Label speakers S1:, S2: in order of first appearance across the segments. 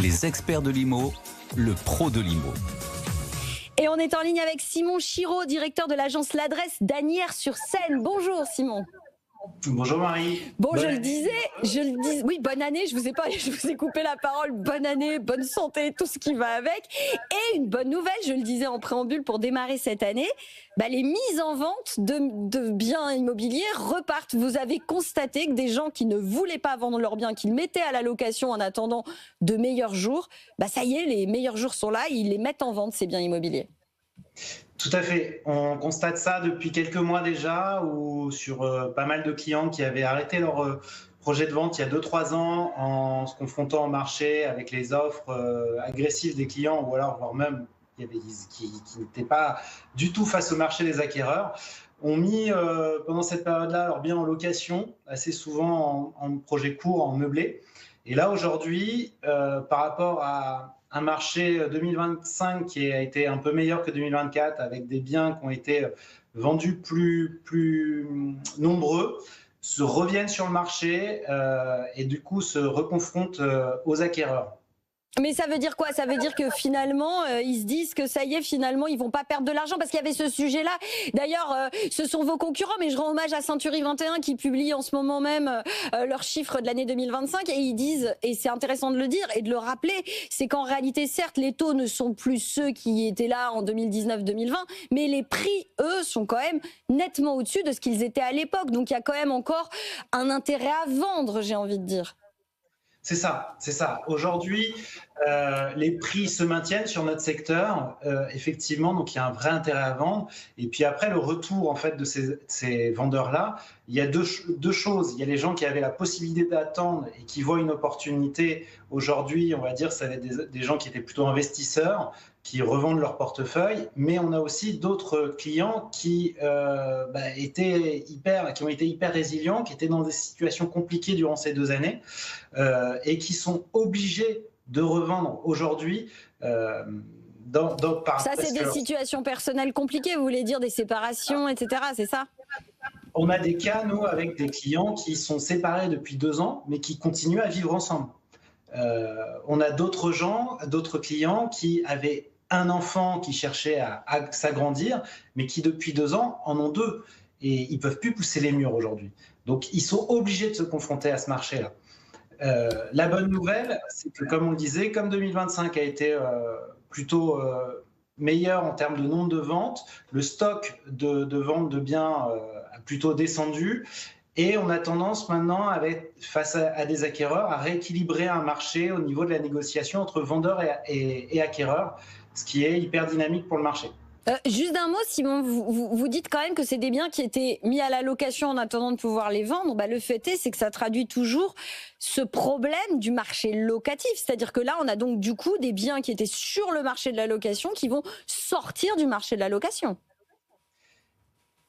S1: Les experts de l'IMO, le pro de l'IMO.
S2: Et on est en ligne avec Simon Chiraud, directeur de l'agence L'Adresse d'Asnières-sur-Seine. Bonjour Simon.
S3: Bonjour Marie.
S2: Bon, je le disais, oui, bonne année, je vous ai coupé la parole, bonne année, bonne santé, tout ce qui va avec. Et une bonne nouvelle, je le disais en préambule pour démarrer cette année, les mises en vente de biens immobiliers repartent. Vous avez constaté que des gens qui ne voulaient pas vendre leurs biens, qui le mettaient à la location en attendant de meilleurs jours, ça y est, les meilleurs jours sont là, ils les mettent en vente, ces biens immobiliers.
S3: Tout à fait. On constate ça depuis quelques mois déjà, ou sur pas mal de clients qui avaient arrêté leur projet de vente il y a 2-3 ans en se confrontant au marché avec les offres agressives des clients, ou alors voire même qui n'étaient pas du tout face au marché des acquéreurs, ont mis pendant cette période-là leurs biens en location, assez souvent en projet court, en meublé. Et là aujourd'hui, par rapport à un marché 2025 qui a été un peu meilleur que 2024, avec des biens qui ont été vendus plus nombreux, se reviennent sur le marché et du coup se reconfrontent aux acquéreurs.
S2: Mais ça veut dire quoi? Ça veut dire que finalement, ils se disent que ça y est, finalement, ils vont pas perdre de l'argent, parce qu'il y avait ce sujet-là. D'ailleurs, ce sont vos concurrents, mais je rends hommage à Century 21 qui publie en ce moment même leurs chiffres de l'année 2025, et ils disent, et c'est intéressant de le dire et de le rappeler, c'est qu'en réalité, certes, les taux ne sont plus ceux qui étaient là en 2019-2020, mais les prix, eux, sont quand même nettement au-dessus de ce qu'ils étaient à l'époque. Donc il y a quand même encore un intérêt à vendre, j'ai envie de dire.
S3: C'est ça. Aujourd'hui, les prix se maintiennent sur notre secteur, effectivement, donc il y a un vrai intérêt à vendre. Et puis après, le retour en fait de ces vendeurs-là, il y a deux choses. Il y a les gens qui avaient la possibilité d'attendre et qui voient une opportunité. Aujourd'hui, on va dire, ça va être des gens qui étaient plutôt investisseurs, qui revendent leur portefeuille, mais on a aussi d'autres clients qui ont été hyper résilients, qui étaient dans des situations compliquées durant ces 2 années et qui sont obligés de revendre aujourd'hui.
S2: Ça, c'est des situations personnelles compliquées, vous voulez dire des séparations, etc., c'est ça?
S3: On a des cas, nous, avec des clients qui sont séparés depuis 2 ans, mais qui continuent à vivre ensemble. On a d'autres clients qui avaient un enfant qui cherchait à s'agrandir, mais qui depuis 2 ans en ont 2. Et ils ne peuvent plus pousser les murs aujourd'hui. Donc, ils sont obligés de se confronter à ce marché-là. La bonne nouvelle, c'est que, comme on le disait, comme 2025 a été plutôt meilleur en termes de nombre de ventes, le stock de vente de biens a plutôt descendu. Et on a tendance maintenant, face à des acquéreurs, à rééquilibrer un marché au niveau de la négociation entre vendeurs et acquéreurs, ce qui est hyper dynamique pour le marché.
S2: Juste d'un mot, Simon, vous dites quand même que c'est des biens qui étaient mis à la location en attendant de pouvoir les vendre. Le fait est, c'est que ça traduit toujours ce problème du marché locatif. C'est-à-dire que là, on a donc du coup des biens qui étaient sur le marché de la location qui vont sortir du marché de la location.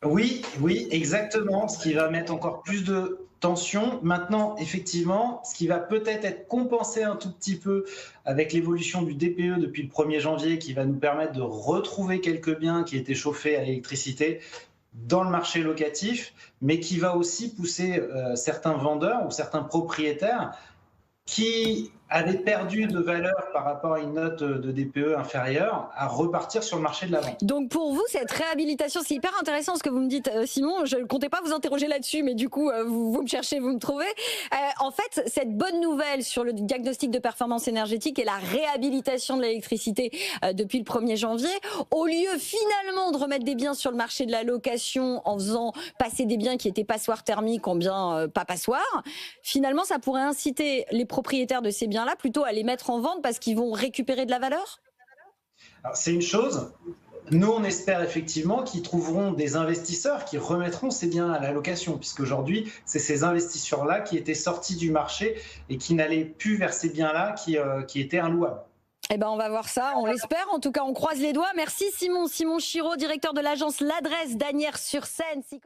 S3: Oui, exactement. Ce qui va mettre encore plus de tension. Maintenant, effectivement, ce qui va peut-être être compensé un tout petit peu avec l'évolution du DPE depuis le 1er janvier, qui va nous permettre de retrouver quelques biens qui étaient chauffés à l'électricité dans le marché locatif, mais qui va aussi pousser certains vendeurs ou certains propriétaires qui avaient perdu de valeur par rapport à une note de DPE inférieure à repartir sur le marché de la vente.
S2: Donc pour vous, cette réhabilitation, c'est hyper intéressant ce que vous me dites, Simon. Je ne comptais pas vous interroger là-dessus, mais du coup, vous me cherchez, vous me trouvez. En fait, cette bonne nouvelle sur le diagnostic de performance énergétique et la réhabilitation de l'électricité depuis le 1er janvier, au lieu finalement de remettre des biens sur le marché de la location en faisant passer des biens qui étaient passoires thermiques en biens pas passoires, finalement, ça pourrait inciter les propriétaires de ces biens-là plutôt à les mettre en vente parce qu'ils vont récupérer de la valeur?
S3: C'est une chose. Nous, on espère effectivement qu'ils trouveront des investisseurs qui remettront ces biens à la location, puisqu'aujourd'hui, c'est ces investisseurs-là qui étaient sortis du marché et qui n'allaient plus vers ces biens-là qui étaient inlouables.
S2: On va voir ça, on l'espère. En tout cas, on croise les doigts. Merci Simon. Simon Chiraud, directeur de l'agence L'Adresse d'Asnières-sur-Seine.